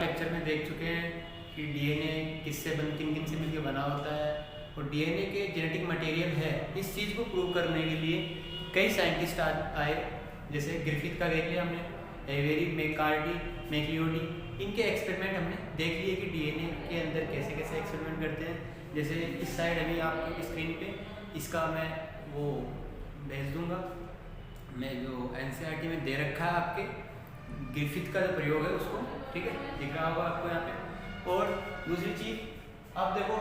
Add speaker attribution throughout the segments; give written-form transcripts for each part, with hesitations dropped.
Speaker 1: Lecture में देख चुके हैं कि डीएनए किससे किन किन से मिलकर बना होता है और डीएनए के जेनेटिक मटेरियल है। इस चीज़ को प्रूव करने के लिए कई साइंटिस्ट आए, जैसे ग्रिफिथ का देख लिया हमने, एवेरी, मैककार्टी, मैक्लिओडी। इनके एक्सपेरिमेंट हमने देख लिए कि डीएनए के अंदर कैसे कैसे एक्सपेरिमेंट करते हैं। जैसे इस साइड अभी आपकी स्क्रीन पे इसका मैं वो भेज दूंगा, मैं जो एनसीईआरटी में दे रखा है आपके ग्रिफिथ का जो प्रयोग है उसको, ठीक है, दिख रहा होगा आपको यहाँ पे। और दूसरी चीज अब देखो,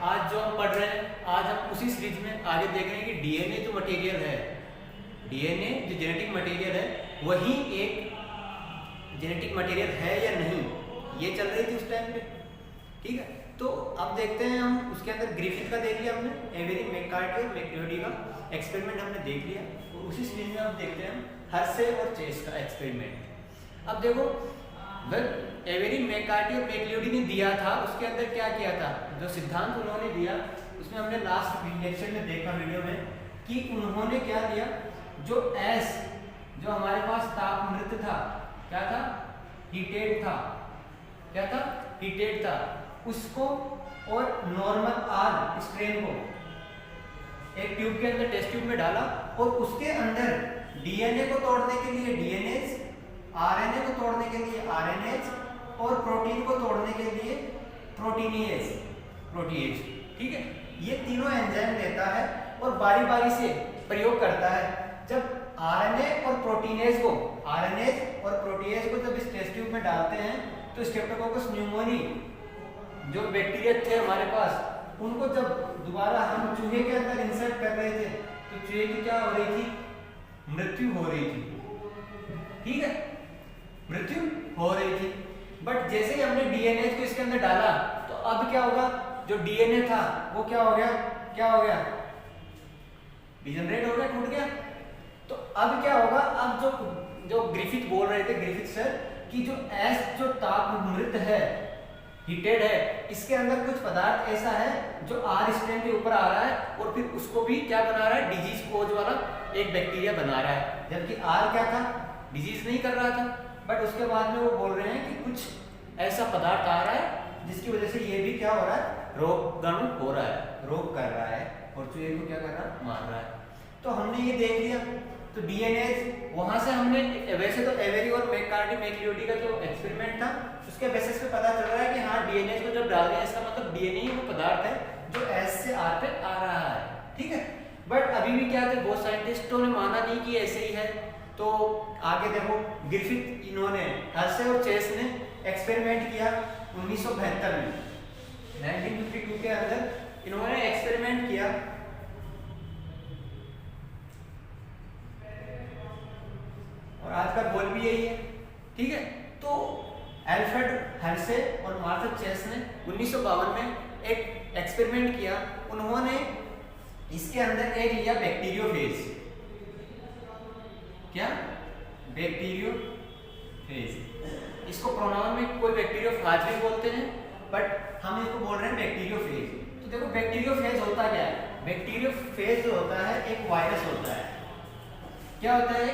Speaker 1: आज जो हम पढ़ रहे हैं, आज हम उसी सीरीज में आगे देख रहे हैं कि डीएनए जो मटेरियल है, डीएनए जो जेनेटिक मटेरियल है, वही एक जेनेटिक मटेरियल है या नहीं, ये चल रही थी उस टाइम पे, ठीक है। तो अब देखते हैं हम उसके अंदर ग्रिफिथ का देख लिया हमने, एवेरी, मैककार्टी और मैक्लिओडी का एक्सपेरिमेंट हमने देख लिया, और उसी सीरीज में अब देखते हैं हम हर्शे और चेस का एक्सपेरिमेंट। अब देखो, एवेरी, मैककार्टी और मैक्लिओडी ने दिया था, उसके अंदर क्या किया था, जो सिद्धांत उन्होंने दिया उसमें हमने लास्ट लेक्चर में देखा वीडियो में कि उन्होंने क्या दिया, जो एस, जो हमारे पास तापमृत था, क्या था, हीटेड था, क्या था, हीटेड था, उसको और नॉर्मल आर स्ट्रेन को एक ट्यूब के अंदर, टेस्ट ट्यूब में डाला, और उसके अंदर डीएनए को तोड़ने के लिए डीएनएज, आरएनए को तोड़ने के लिए आरएनएज, और प्रोटीन को तोड़ने के लिए प्रोटीनेज, प्रोटीएज, ठीक है। ये तीनों एंजाइम लेता है और बारी बारी से प्रयोग करता है। जब आरएनए और प्रोटीनेज को, आरएनएज और प्रोटीएज को जब इस टेस्ट ट्यूब में डालते हैं तो स्ट्रेप्टोकोकस न्यूमोनी जो बैक्टीरिया थे हमारे पास, उनको जब दोबारा हम चूहे के अंदर इंसर्ट कर रहे थे तो चूहे की क्या हो रही थी, मृत्यु हो रही थी, ठीक है, मृत्यु हो रही थी। बट जैसे ही हमने डीएनए को इसके अंदर डाला तो अब क्या होगा, जो डीएनए था वो क्या हो गया, क्या हो गया, डिजनरेट हो गया, टूट गया। तो अब क्या होगा, अब जो ग्रिफिथ बोल रहे थे, ग्रिफिथ सर, कि जो एस, जो तापमृत है, हीटेड है, इसके अंदर कुछ पदार्थ ऐसा है जो आर स्ट्रेन के ऊपर आ रहा है और फिर उसको भी क्या बना रहा है, डिजीज कोज वाला एक बैक्टीरिया बना रहा है, जबकि आर क्या था, डिजीज नहीं कर रहा था। बट उसके बाद में वो बोल रहे हैं कि कुछ ऐसा पदार्थ आ रहा है जिसकी वजह से ये भी क्या हो रहा है, रोगाणु हो रहा है, रोग कर रहा है और चूहे को क्या कर रहा है, मार रहा है। तो हमने ये देख लिया। तो डीएनए वहां से हमने, वैसे तो एवेरी और मैककार्टी, मैक्लिओडी का जो एक्सपेरिमेंट था उसके बेसिस पे पता चल रहा है कि हाँ, डीएनए को जब डाल दिया, इसका मतलब डीएनए ही वो पदार्थ है जो एस से आर पे आ रहा है, ठीक है। बट अभी भी क्या थे, बहुत साइंटिस्टों ने माना नहीं कि ऐसे ही है। तो आगे देखो, ग्रिफिथ, इन्होंने, हर्शे और चेस ने एक्सपेरिमेंट किया 1972 में, 1952 के अंदर इन्होंने एक्सपेरिमेंट किया, और आज का गोल भी यही है, ठीक है। तो अल्फ्रेड हर्शे और मार्था चेस ने 1952 में एक एक्सपेरिमेंट किया। उन्होंने इसके अंदर एक लिया बैक्टीरियोफेज, क्या, बैक्टीरियोफेज, इसको प्रोनाउन में कोई बैक्टीरियोफाज भी बोलते हैं, बट हम इसको बोल रहे हैं बैक्टीरियोफेज। तो देखो, बैक्टीरियोफेज होता क्या है, बैक्टीरियोफेज जो होता है एक वायरस होता है, क्या होता है,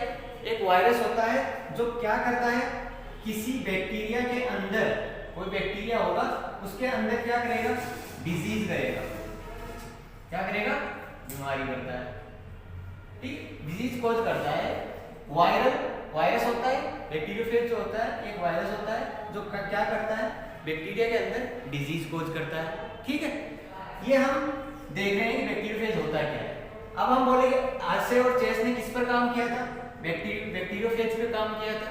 Speaker 1: एक वायरस होता है जो क्या करता है, किसी बैक्टीरिया के अंदर, कोई बैक्टीरिया होगा उसके अंदर क्या करेगा, डिजीज करेगा, क्या करेगा, बीमारी करता है, ठीक, डिजीज कॉज करता है। वायरस होता है, बैक्टीरियोफेज जो होता है एक वायरस होता है जो क्या करता है, बैक्टीरिया के अंदर डिजीज कॉज करता है, ठीक है। ये हम देख रहे हैं कि बैक्टीरियोफेज होता क्या है। अब हम बोलेंगे हर्शे और चेस ने किस पर काम किया था, बैक्टीरियोफेज पे काम किया था।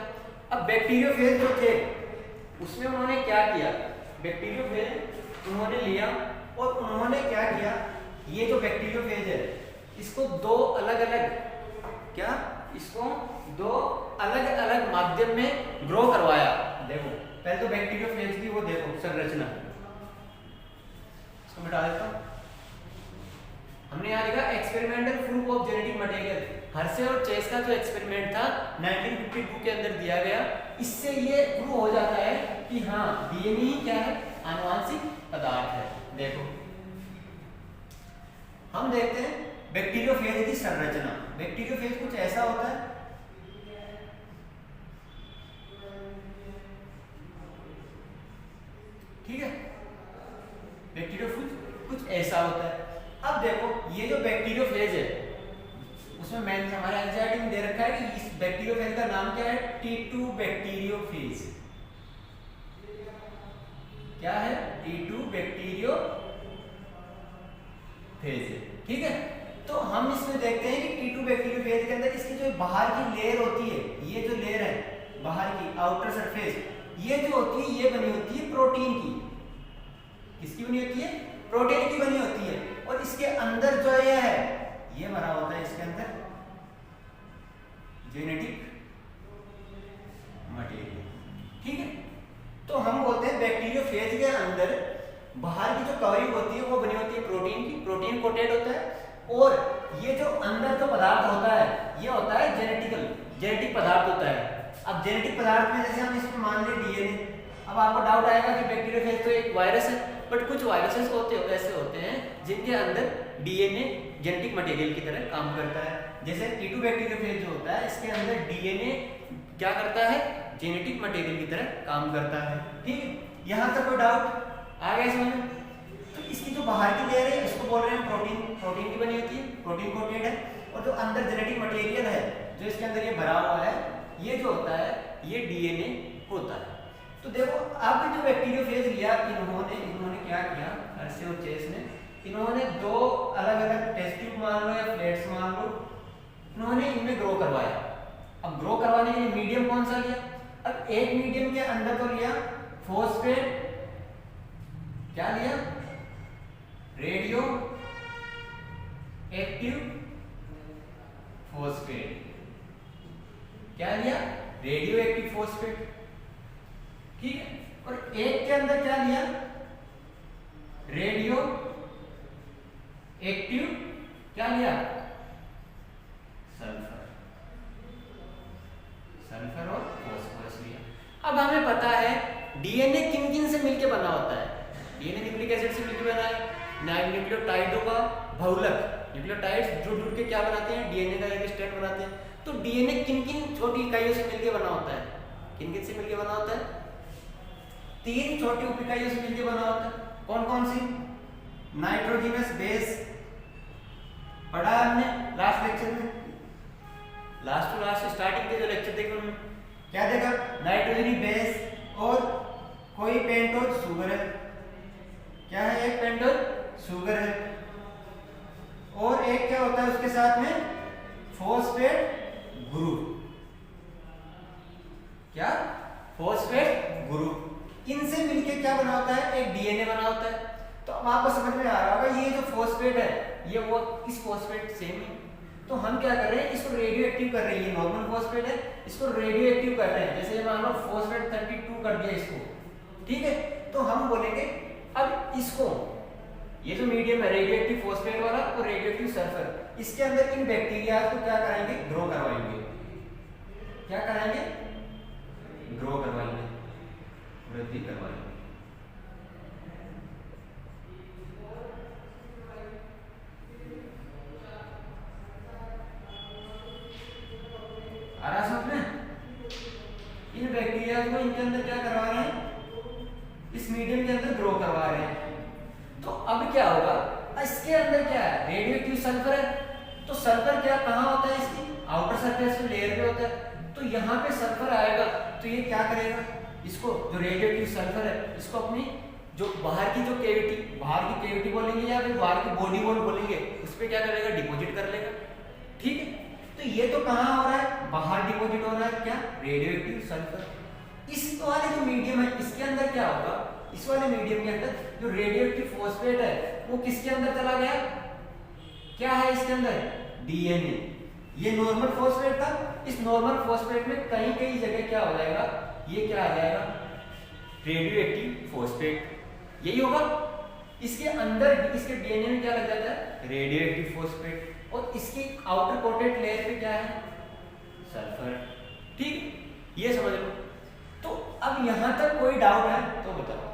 Speaker 1: अब बैक्टीरियोफेज जो थे उसमें उन्होंने क्या किया, बैक्टीरियोफेज उन्होंने लिया और उन्होंने क्या किया, ये जो बैक्टीरियोफेज है इसको दो अलग अलग, क्या, इसको दो अलग अलग माध्यम में ग्रो करवाया। देखो, पहले तो बैक्टीरियोफेज की वो देखो संरचना, इसको मिटा देता हूं। हमने यहाँ लिखा experimental proof of genetic material. Hershey और चेस का जो एक्सपेरिमेंट था 1952 के अंदर दिया गया, इससे ये प्रूव हो जाता है कि हाँ, डीएनए ही क्या है, आनुवांशिक पदार्थ है। देखो, हम देखते हैं बैक्टीरियोफेज की संरचना। बैक्टीरियोफेज कुछ ऐसा होता है, दे रखा है कि इस बैक्टीरियोफेज का नाम क्या है, T2 बैक्टीरियोफेज। क्या है, T2 बैक्टीरियोफेज, ठीक है। तो हम इसमें देखते हैं कि T2 बैक्टीरियोफेज के अंदर इसकी जो बाहर की लेयर होती है, ये जो लेयर है बाहर की आउटर सरफेस, ये जो होती है ये बनी होती है प्रोटीन की। किसकी बनी होती है, प्रोटीन की बनी होती है। और इसके अंदर जो ये है ये भरा होता है, इसके अंदर जेनेटिक मटेरियल, ठीक है। तो हम बोलते हैं बैक्टीरियोफेज के अंदर बाहर की जो कवरिंग होती है वो बनी होती है प्रोटीन की, प्रोटीन कोटेड होता है। और ये जो अंदर जो पदार्थ होता है ये होता है जेनेटिक पदार्थ होता है। अब जेनेटिक पदार्थ में जैसे हम इसमें मान लें डीएनए। अब आपको डाउट आएगा कि बैक्टीरियोफेज तो एक वायरस है, बट कुछ वायरसेस ऐसे होते हैं जिनके अंदर डीएनए जेनेटिक मटेरियल की तरह काम करता है। जैसे T2 बैक्टीरियोफेज जो होता है इसके अंदर डीएनए क्या करता है, जेनेटिक मटेरियल की तरह काम करता है, ठीक है। यहाँ तक कोई डाउट आ गया समझ में? तो इसकी जो बाहर की लेयर है इसको बोल रहे हैं प्रोटीन की बनी होती है, प्रोटीन कोटेड है। और जो अंदर जेनेटिक मटेरियल है जो इसके अंदर ये भरा हुआ है ये जो होता है ये डीएनए होता है। तो देखो अब जो बैक्टीरियोफेज लिया इन्होंने क्या किया, हर्शे और चेस ने, इन्होंने दो अलग अलग टेस्ट ट्यूब मान लो या प्लेट्स मान लो, इन्होंने इनमें ग्रो करवाया। अब ग्रो करवाने के लिए मीडियम कौन सा लिया, अब एक मीडियम के अंदर तो लिया फॉस्फेट, क्या लिया, रेडियो एक्टिव फॉस्फेट, क्या लिया, रेडियो एक्टिव फॉस्फेट, ठीक है। और एक के अंदर क्या लिया, रेडियो एक्टिव, क्या लिया, सल्फर और फास्फोरस लिया। अब हमें पता है डीएनए किन किन से मिलकर बना होता है, डीएनए न्यूक्लिक एसिड से मिलकर बना है, न्यूक्लियोटाइडों का बहुलक, न्यूक्लियोटाइड्स जुड़ के क्या बनाते हैं, डीएनए का एक स्ट्रैंड बनाते हैं। तो डीएनए किन किन छोटी इकाइयों से मिलकर बना होता है, किन किन से मिलकर बना होता है, 3 छोटी उप इकाइयों से मिलकर बना होता है। कौन कौन सी, नाइट्रोजनस बेस पढ़ा हमने लास्ट लेक्चर में, लास्ट टू लास्ट स्टार्टिंग के जो लेक्चर देखे उनमें क्या देखा, नाइट्रोजनी बेस और कोई पेंटोज शुगर है, क्या है, एक पेंटोज शुगर है। और एक क्या होता है उसके साथ में, फॉस्फेट ग्रुप, क्या, फॉस्फेट ग्रुप। इनसे मिलके क्या बना होता है, एक डीएनए बना होता है। तो अब आपको समझ में आ रहा होगा ये जो फॉस्फेट है ये वो इस फॉस्फेट सेम है। तो हम क्या कर रहे हैं, इसको रेडियो एक्टिव कर रहे हैं, ये नॉर्मल फॉस्फेट है, इसको रेडियो एक्टिव कर रहे हैं। जैसे मान लो फॉस्फेट 32 कर दिया इसको, ठीक है। तो हम बोलेंगे अब इसको, ये जो मीडियम है रेडियो एक्टिव फॉस्फेट वाला और रेडियो एक्टिव सल्फर, इसके अंदर इन बैक्टीरिया को क्या कराएंगे, ग्रो करवाएंगे, क्या कराएंगे, ग्रो करवाएंगे, वृद्धि करवाएंगे। आ रहा समझ में? इन बैक्टीरिया को इनके अंदर क्या करवा रहे हैं, इस मीडियम के अंदर ग्रो करवा रहे हैं। तो अब क्या होगा, इसके अंदर क्या है, रेडियो एक्टिव सल्फर है। तो सल्फर क्या कहाँ होता है, इसकी आउटर सरफेस पे लेयर पे होता है। तो यहाँ पे सल्फर आएगा तो ये क्या करेगा, इसको जो रेडियो एक्टिव सल्फर है इसको अपनी जो बाहर की जो केविटी बोलेंगे या फिर बाहर की बॉडी वॉल बोलेंगे, उस पर क्या करेगा, डिपॉजिट कर लेगा, ठीक है। तो ये तो कहाँ हो रहा है, बाहर डिपॉजिट हो रहा है, क्या, रेडियो एक्टिव सल्फर। इस वाले जो मीडियम है इसके अंदर क्या होगा, इस वाले मीडियम के अंदर जो रेडियो एक्टिव फॉस्फेट है वो किसके अंदर चला गया, क्या है इसके अंदर, डीएनए। ये नॉर्मल फॉस्फेट था, इस नॉर्मल फॉस्फेट में कहीं कहीं जगह क्या हो जाएगा, ये क्या आ जाएगा, रेडियो एक्टिव फॉस्फेट, यही होगा। इसके अंदर इसके डीएनए में क्या लग जाता है, रेडियो एक्टिव फॉस्फेट, और इसकी आउटर कोटेड लेयर पे क्या है, सल्फर, ठीक, ये समझ लो। तो अब यहां तक कोई डाउट है तो बताओ,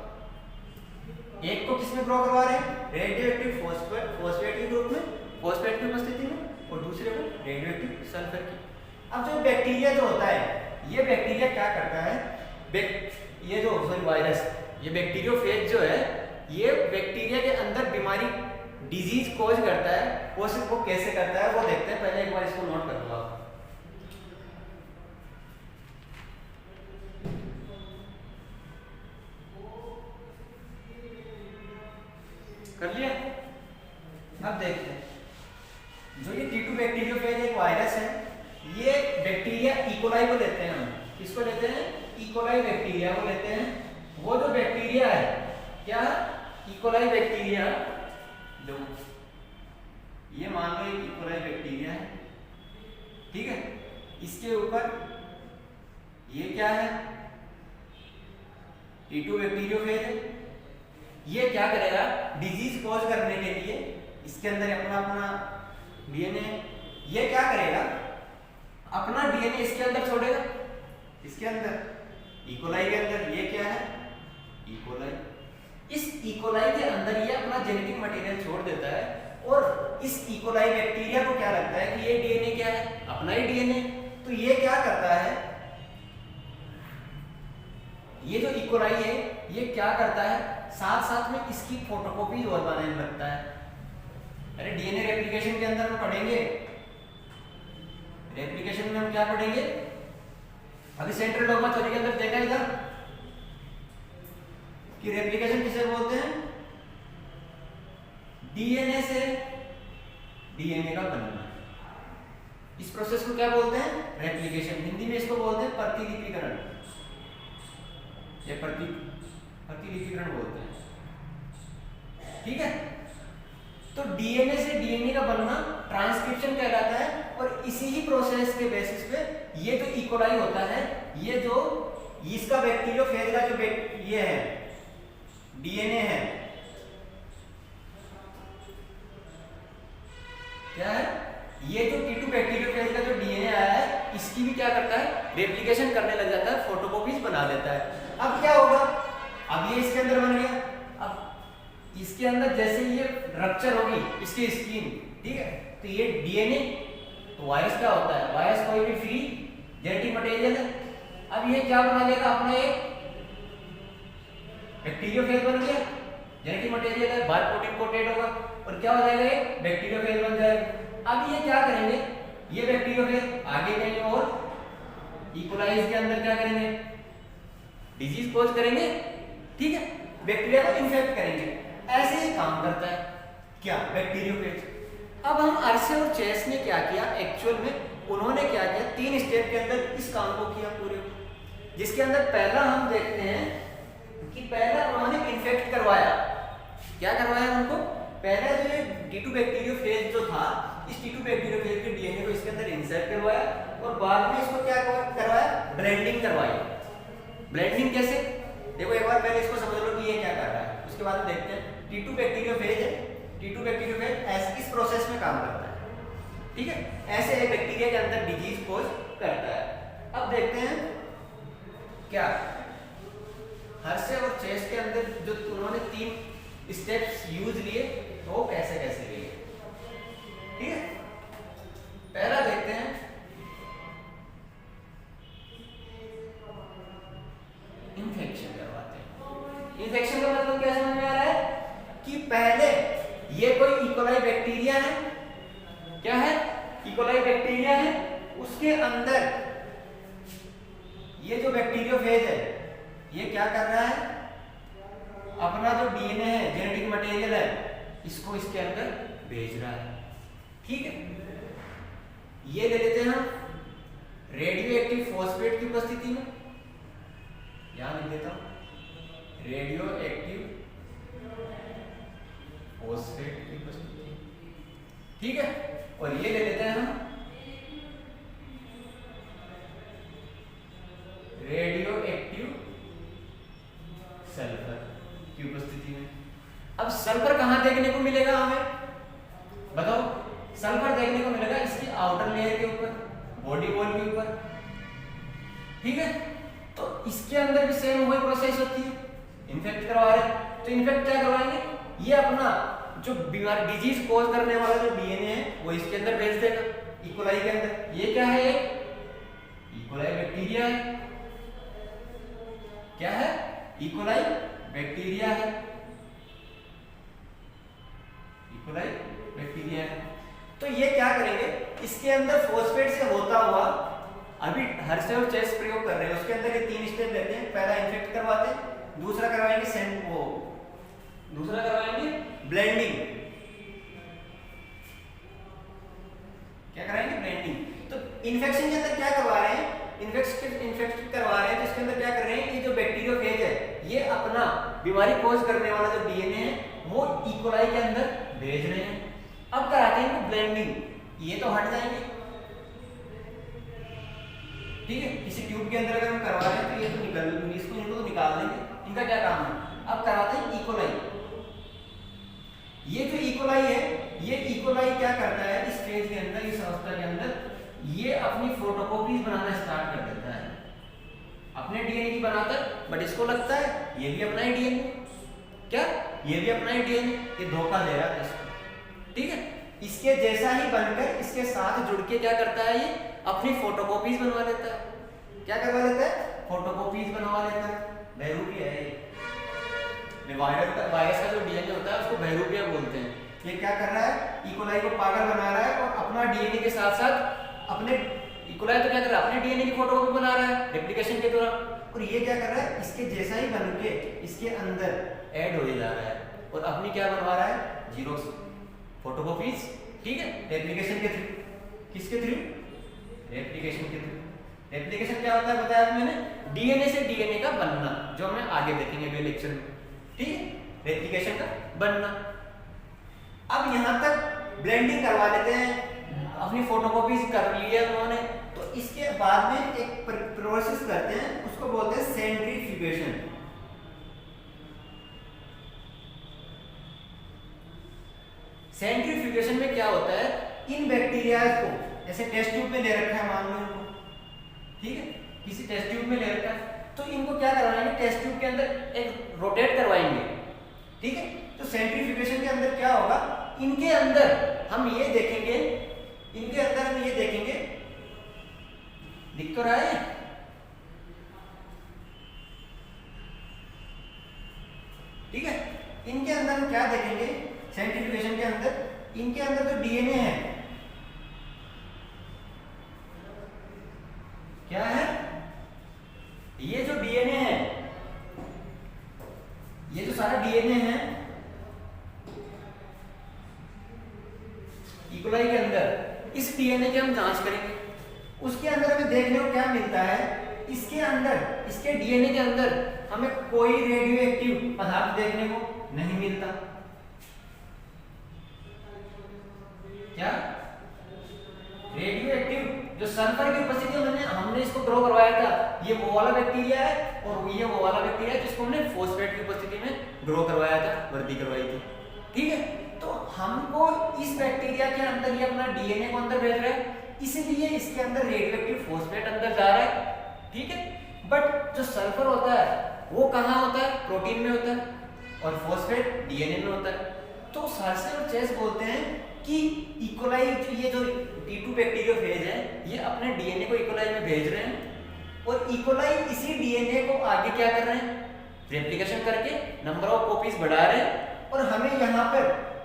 Speaker 1: एक को किसमें ग्रो करवा रहे हैं, रेडियो एक्टिव फॉस्फेट के ग्रुप में, फॉस्फेट की उपस्थिति में, और दूसरे को रेडियो एक्टिव सल्फर की। अब जो बैक्टीरिया जो होता है, ये बैक्टीरिया क्या करता है, ये जो वायरस, ये बैक्टीरियोफेज जो है ये बैक्टीरिया के अंदर बीमारी डिजीज कॉज करता है। वो कैसे करता है वो देखते हैं, पहले एक बार इसको नोट कर लो आप। कर लिया। अब देखते हैं जो ये T2 बैक्टीरियोफेज एक वायरस है, ये बैक्टीरिया इकोलाई को लेते हैं हम। किसको लेते हैं? इकोलाई बैक्टीरिया को लेते हैं। वो जो बैक्टीरिया है क्या, इकोलाई बैक्टीरिया, लो ये मान लो एक इकोलाई बैक्टीरिया है, ठीक है। इसके ऊपर ये क्या है, T2 बैक्टीरियोफेज है। ये क्या करेगा, डिजीज कॉज करने के लिए इसके अंदर अपना डीएनए, ये क्या करेगा, अपना डीएनए इसके अंदर छोड़ेगा, इसके अंदर इकोलाई के अंदर। ये क्या है, इकोलाई। इस इकोलाई के अंदर ये अपना जेनेटिक मटेरियल छोड़ देता है और इस इकोलाई बैक्टीरिया को क्या लगता है कि ये डीएनए क्या है, अपना ही डीएनए। तो ये क्या करता है, ये जो इकोलाई है ये क्या करता है, साथ साथ में इसकी फोटोकॉपी और बनाने लगता है। अरे डीएनए रेप्लिकेशन के अंदर हम पढ़ेंगे, रेप्लिकेशन में हम क्या पढ़ेंगे, अभी सेंट्रल डॉग्मा थ्योरी के अंदर देखा इधर कि रेप्लिकेशन किसे बोलते हैं, डीएनए से डीएनए का बनना। इस प्रोसेस को क्या बोलते हैं, रेप्लिकेशन। हिंदी में इसको बोलते हैं प्रतिलिपिकरण, या प्रतिलिपिकरण बोलते हैं, ठीक है। तो डीएनए से डीएनए का बनना ट्रांसक्रिप्शन कहलाता है। और इसी ही प्रोसेस के बेसिस पे ये जो इकोलाई होता है, ये जो इसका बैक्टीरियोफेज का जो ये है डीएनए है, क्या है, ये जो T2 बैक्टीरियोफेज का जो डीएनए आया है, इसकी भी क्या करता है, रेप्लिकेशन करने लग जाता है, फोटोकॉपीज बना देता है। अब क्या होगा, अब ये इसके अंदर बन गया। अब इसके अंदर जैसे ये रप्चर होगी इसकी स्किन, ठीक है, तो ये डीएनए, तो वायरस क्या होता है, वायरस कोई भी फ्री जेनेटिक मटेरियल है। अब ये क्या बना लेगा, अपना एक बैक्टीरियोफेज बन गया, जेनेटिक मटेरियल है, बाहर प्रोटीन कोटेड होगा और क्या हो जाएगा, ये बैक्टीरियोफेज बन जाएगा। अब ये क्या करेंगे, ये बैक्टीरियोफेज आगे कहीं और इकोलाई के अंदर क्या करेंगे, डिजीज कॉज करेंगे, ठीक है, बैक्टीरिया को इन्फेक्ट करेंगे। ऐसे ही काम करता है क्या, बैक्टीरियोफेज। अब हम अर्से और चेस ने क्या किया, एक्चुअल में उन्होंने क्या किया, 3 स्टेप के अंदर इस काम को किया पूरे, जिसके अंदर पहला हम देखते हैं कि पहला उन्होंने इन्फेक्ट करवाया। क्या करवाया उनको, पहले जो ये T2 बैक्टीरियोफेज जो था, इस T2 बैक्टीरियोफेज के डीएनए को इसके अंदर इंसर्ट करवाया और बाद में इसको क्या करवाया, ब्लेंडिंग करवाई। ब्लेंडिंग कैसे, देखो एक बार पहले इसको समझ लो कि ये क्या कर रहा है, उसके बाद देखते हैं। T2 बैक्टीरियोफेज है, T2 बैक्टीरियोफेज ऐसे इस प्रोसेस में काम करता है, ठीक है, ऐसे एक बैक्टीरिया के अंदर डिजीज कॉज करता है। अब देखते हैं क्या हर्शे और चेस के अंदर जो उन्होंने 3 स्टेप्स यूज लिए, तो वो कैसे कैसे लिए, ठीक है। पहला देखते हैं, इन्फेक्शन करवाते हैं। इन्फेक्शन का मतलब क्या समझ में आ रहा है कि पहले ये कोई इकोलाई बैक्टीरिया है, क्या है, इकोलाई बैक्टीरिया है, उसके अंदर ये जो बैक्टीरियोफेज है ये क्या कर रहा है, अपना जो डीएनए है, जेनेटिक मटेरियल है, इसको इसके अंदर भेज रहा है, ठीक है। ये ले लेते हैं हम रेडियो एक्टिव फॉस्फेट की उपस्थिति में, यहां लिख देता हूं रेडियो एक्टिव फॉस्फेट की उपस्थिति, ठीक है। और ये ले लेते हैं हम रेडियो एक्टिव सल्फर की उपस्थिति में। अब सल्फर कहां देखने को मिलेगा हमें, बताओ, सल्फर देखने को मिलेगा इसकी आउटर लेयर के ऊपर, बॉडी वॉल के ऊपर, ठीक है। तो इसके अंदर भी सेम वही प्रोसेस होती है, इन्फेक्ट करवा रहे हैं, तो इन्फेक्ट क्या करवाएंगे, ये अपना जो बीमारी डिजीज कॉज करने वाला जो डीएनए है वो इसके अंदर भेज देगा, इकोलाई के अंदर। ये क्या है, इकोलाई बैक्टीरिया है, क्या है, इकोलाई बैक्टीरिया है, इकोलाई बैक्टीरिया है। तो ये क्या करेंगे, इसके अंदर फॉस्फेट से होता हुआ, अभी हर्शे और चेस प्रयोग कर रहे हैं, उसके अंदर ये 3 स्टेप लेते हैं। पहला इन्फेक्ट करवाते हैं, दूसरा करवाएंगे ब्लेंडिंग। क्या कराएंगे? ब्लेंडिंग। तो इन्फेक्शन के अंदर क्या करवा रहे हैं? इन्फेक्शन करवा रहे हैं तो इसके अंदर क्या कर रहे हैं? ये जो बैक्टीरियोफेज है ये अपना बीमारी कॉज करने वाला जो डीएनए है वो इकोलाई के अंदर भेज रहे हैं। अब कराते हैं इनको ब्लेंडिंग, ये तो हट जाएंगे, ठीक है। किसी ट्यूब के अंदर अगर हम करवा रहे हैं तो ये तो इनको तो निकाल देंगे, इनका क्या काम है? अब कराते हैं इकोलाई। ये जो इकोलाई है, ये इकोलाई क्या करता है इस फेज के अंदर, इस अवस्था के अंदर, ये अपनी फोटोकॉपीज बनाना स्टार्ट कर देता है अपने डीएनए की बनाता है। बट इसको लगता है ये भी अपना ही डीएनए, क्या ये भी अपना ही डीएनए, ये धोखा दे रहा है इसको, ठीक है। इसके जैसा ही बनकर इसके साथ जुड़ के क्या करता है? ये अपनी फोटोकॉपीज बनवा लेता है। क्या करवा लेता है? फोटोकॉपीज बनवा लेता है। बहरूपिया है ये वायरस का जो डीएनए होता है उसको बहरूपिया बोलते हैं। ये क्या कर रहा है? इकोलाई को पागल बना रहा है और अपना डीएनए के साथ साथ अपने इकोलाई तो क्या कर रहा है? अपने डीएनए की फोटोकॉपी बना रहा है रेप्लिकेशन के दौरान, और ये क्या कर रहा है? इसके जैसा ही बन के इसके अंदर ऐड हो जा रहा है और अपनी क्या बनवा रहा है? जीरोक्स फोटोकॉपीज, ठीक है, रेप्लिकेशन के थ्रू। किसके थ्रू? रेप्लिकेशन के थ्रू। रेप्लिकेशन क्या होता है बताया मैंने? डीएनए से डीएनए का बनना, जो हमें आगे देखेंगे अगले लेक्चर में, ठीक है, रेप्लिकेशन का बनना। अब यहां तक ब्लेंडिंग करवा लेते हैं, अपनी फोटोकॉपीज कर लिया उन्होंने, तो इसके बाद में एक प्रोसेस करते हैं, उसको बोलते हैं सेंट्रीफ्यूगेशन। सेंट्रीफ्यूगेशन में क्या होता है? इन बैक्टीरिया को ऐसे टेस्ट ट्यूब में ले रखा है, मान लो इनको, ठीक है, किसी टेस्ट ट्यूब में ले रखा है, तो इनको क्या करवाएंगे? टेस्ट ट्यूब के अंदर एक रोटेट करवाएंगे, ठीक है। तो सेंट्रीफ्यूगेशन के अंदर क्या होगा? इनके अंदर हम ये देखेंगे, इनके अंदर हम ये देखेंगे, दिख तो रहा है, ठीक है। इनके अंदर हम क्या देखेंगे? सेंट्रीफ्यूगेशन के अंदर इनके अंदर जो डीएनए है, क्या है? ये जो डीएनए है, ये जो सारा डीएनए है इकोलाई के अंदर, इस डीएनए की हम जांच करेंगे। उसके अंदर हमें देखने को क्या मिलता है? इसके अंदर, इसके डीएनए के अंदर हमें कोई रेडियो एक्टिव पदार्थ देखने को नहीं मिलता। क्या? रेडियो एक्टिव जो सल्फर की उपस्थिति में हमने इसको ग्रो करवाया था, ये वो वाला बैक्टीरिया है और ये वो वाला बैक्टीरिया है जिसको हमने फॉस्फेट की उपस्थिति में ग्रो करवाया था, वृद्धि करवाई थी, ठीक है। तो हमको इस बैक्टीरिया के अंदर ये अपना डीएनए को अंदर भेज रहा है, इसलिए इसके अंदर रेडियोएक्टिव फॉस्फेट अंदर जा रहा है, ठीक है। बट जो सल्फर होता है वो कहाँ होता है? प्रोटीन में होता है और फॉस्फेट डीएनए में होता है। तो सार्से और चेस बोलते हैं कि इकोलाई, ये जो T2 बैक्टीरियोफेज है, ये अपने डीएनए को इकोलाई में भेज रहे हैं और इकोलाई इसी डीएनए को आगे क्या कर रहे हैं? रेप्लिकेशन करके नंबर ऑफ कॉपीज बढ़ा रहे हैं और हमें यहाँ पर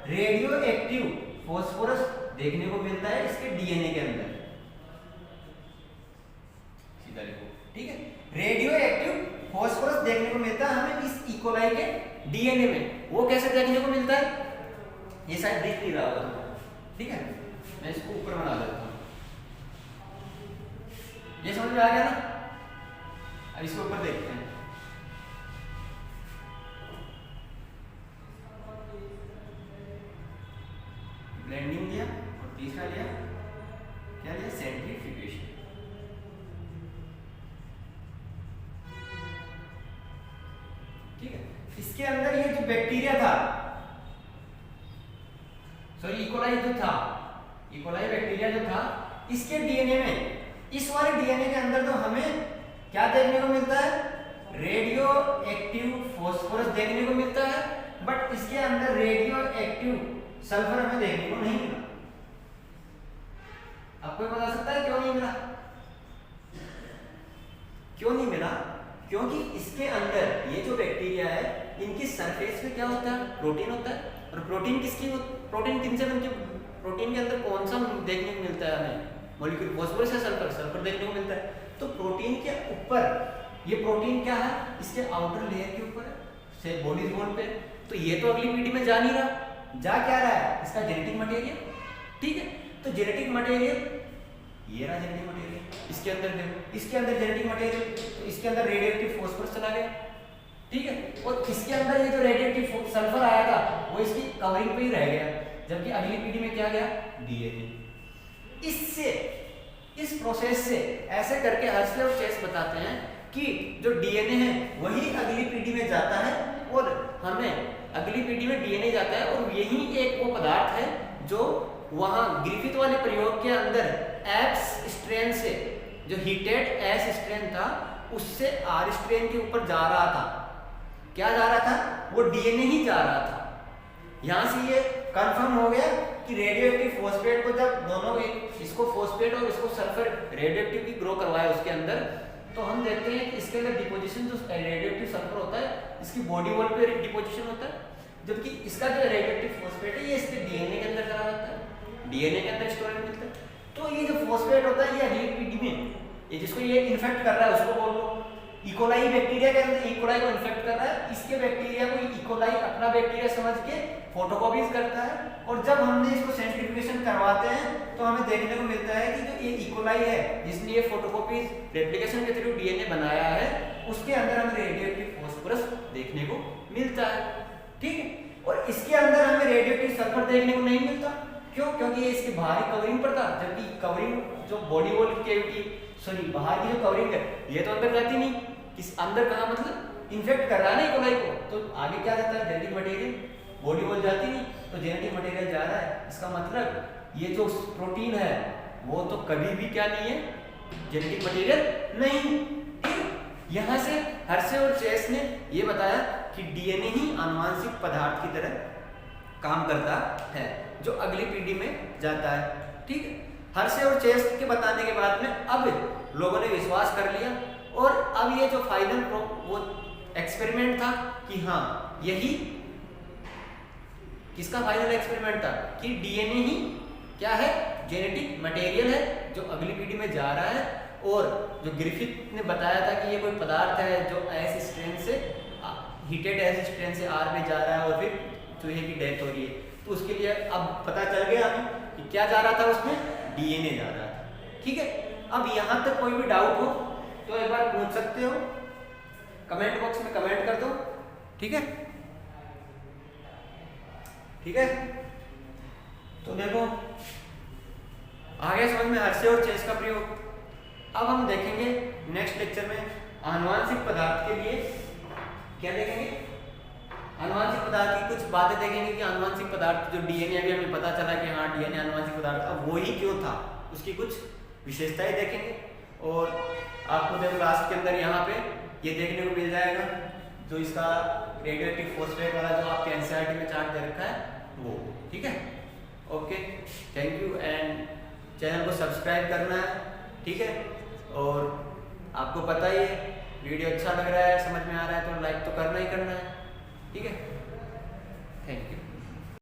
Speaker 1: रेडियो एक्टिव फॉस्फोरस देखने को मिलता है इसके डीएनए के अंदर, सीधा लिखो, ठीक है। रेडियो एक्टिव फॉस्फोरस देखने को मिलता है हमें इस इकोलाई के डीएनए में। वो कैसे देखने को मिलता है? ये शायद दिख नहीं रहा होगा, ठीक है, मैं इसको ऊपर बना देता हूँ। ये समझ में आ गया ना? अब इसको ऊपर देखते हैं। ब्लेंडिंग लिया और तीसरा लिया, क्या लिया? सेंट्रीफ्यूगेशन। ठीक है, इसके अंदर ये जो बैक्टीरिया था, सॉरी इकोलाई जो था, इकोलाई बैक्टीरिया जो था, इसके डीएनए में, इस वाले डीएनए के अंदर तो हमें क्या देखने को मिलता है? रेडियो एक्टिव फॉस्फोरस देखने को मिलता है, बट इसके अंदर रेडियो एक्टिव सल्फर हमें देखने को नहीं मिला। आपको बता सकता है क्यों नहीं मिला? क्यों नहीं मिला? क्योंकि इसके अंदर ये जो बैक्टीरिया है, इनकी सरफेस पे क्या होता है? प्रोटीन होता है। और प्रोटीन किसकी? प्रोटीन किन से बनती है? प्रोटीन के अंदर कौन सा देखने को मिलता है हमें? मॉलिक्यूल फॉस्फोरस या सल्फर? सल्फर देखने को मिलता है। तो प्रोटीन के ऊपर, ये प्रोटीन क्या है? इसके आउटर लेयर के ऊपर से बॉडी वॉल पे, तो ये तो अगली पीढ़ी में जा नहीं रहा, जा क्या रहा है, इसका जेनेटिक मटेरियल। ठीक है, तो जेनेटिक मटेरियल ये रहा जेनेटिक मटेरियल, इसके अंदर देखो, इसके अंदर जेनेटिक मटेरियल, तो इसके अंदर रेडियोएक्टिव फास्फोरस चला गया। ठीक है, और इसके अंदर ये जो रेडियोएक्टिव सल्फर आया था वो इसकी कवरिंग पे ही रह गया, जबकि अगली पीढ़ी में क्या गया, डीएनए। इससे, इस प्रोसेस से ऐसे करके हर्शे और चेस बताते हैं कि जो डीएनए है वही अगली पीढ़ी में जाता है और हमें अगली पीढ़ी में डीएनए जाता है, और यही एक वो पदार्थ है जो वहां ग्रिफिथ वाले प्रयोग के अंदर एप्स स्ट्रेन से, जो हीटेड एस स्ट्रेन था उससे आर स्ट्रेन के ऊपर जा रहा था। क्या जा रहा था, वो डीएनए ही जा रहा था। यहां से ये कंफर्म हो गया कि रेडियोएक्टिव फॉस्फेट को जब दोनों इसको फॉस्फेट और इसको सल्फर रेडियोएक्टिव की ग्रो करवाया उसके अंदर, तो हम देखते हैं कि इसके अंदर डिपोजिशन जो रेडियोएक्टिव सल्फर होता है इसकी बॉडी वॉल पे डिपोजिशन होता है, जबकि इसका जो रेडियोएक्टिव फॉस्फेट है ये इसके डीएनए के अंदर चला जाता है, डीएनए के अंदर स्टोरेज मिलता है। तो ये जो फॉस्फेट होता है ये अगली पीढ़ी में, ये जिसको ये इन्फेक्ट कर रहा है उसको बोल लो इकोलाई बैक्टीरिया के अंदर इकोलाई को इन्फेक्ट कर रहा है, इसके बैक्टीरिया को इकोलाई अपना बैक्टीरिया समझ के फोटोकॉपीज करता है, और जब हमने इसको सेंट्रीफ्यूगेशन करवाते हैं तो हमें देखने को मिलता है कि जो ये इकोलाई है जिसने ये फोटोकॉपीज रेप्लिकेशन के थ्रू डीएनए बनाया है उसके अंदर हमें रेडियोएक्टिव फास्फोरस देखने को मिलता है। ठीक है, और इसके अंदर हमें रेडियोएक्टिव सल्फर देखने को नहीं मिलता। क्यों? क्योंकि ये इसके बाहरी कवरिंग पर था, जबकि कवरिंग जो बॉडी वॉल कैविटी सॉरी बाहर की जो कवरिंग है ये तो अंदर जाती नहीं, किस अंदर कहाँ मतलब इन्फेक्ट कर रहा है ना इकोलाई को, तो आगे क्या जाता है जेनेटिक मटेरियल, बॉडी वॉल जाती नहीं तो जेनेटिक मटेरियल जा रहा है। इसका मतलब ये जो प्रोटीन है वो तो कभी भी क्या नहीं है, जेनेटिक मटेरियल नहीं। यहाँ से हर्शे और चेस ने ये बताया कि डीएनए ही आनुवांशिक पदार्थ की तरह काम करता है जो अगली पीढ़ी में जाता है। ठीक है, हर्शे और चेस के बताने के बाद में अब लोगों ने विश्वास कर लिया, और अब ये जो फाइनल वो एक्सपेरिमेंट था कि हाँ यही किसका फाइनल एक्सपेरिमेंट था कि डीएनए ही क्या है, जेनेटिक मटेरियल है जो अगली पीढ़ी में जा रहा है। और जो ग्रिफिथ ने बताया था कि ये कोई पदार्थ है जो एस स्ट्रेन से हीटेड एस स्ट्रेन से आर में जा रहा है और फिर चूहे की डेथ हो रही है, तो उसके लिए अब पता चल गया हमें कि क्या जा रहा था, उसमें डीएनए जा रहा था। ठीक है, अब यहाँ तक कोई भी डाउट हो तो एक बार पूछ सकते हो, कमेंट बॉक्स में कमेंट कर दो। ठीक है, ठीक है, तो देखो आगे समझ में हर्शे और चेस का प्रयोग। अब हम देखेंगे नेक्स्ट लेक्चर में आनुवांशिक पदार्थ के लिए क्या देखेंगे, आनुवांशिक पदार्थ की कुछ बातें देखेंगे कि आनुवांशिक पदार्थ जो डीएनए, अभी हमें पता चला कि हाँ डीएनए आनुवांशिक पदार्थ, अब वो ही क्यों था उसकी कुछ विशेषताएं देखेंगे। और आपको देखो लास्ट के अंदर यहाँ पे ये देखने को मिल जाएगा जो इसका रेडियोएक्टिव फॉस्फेट वाला जो आपके एनसीईआरटी में चार्ट दे रखा है वो। ठीक है, okay, thank you, and channel को सब्सक्राइब करना है। ठीक है, और आपको पता ही है वीडियो अच्छा लग रहा है, समझ में आ रहा है तो लाइक तो करना ही करना है। ठीक है।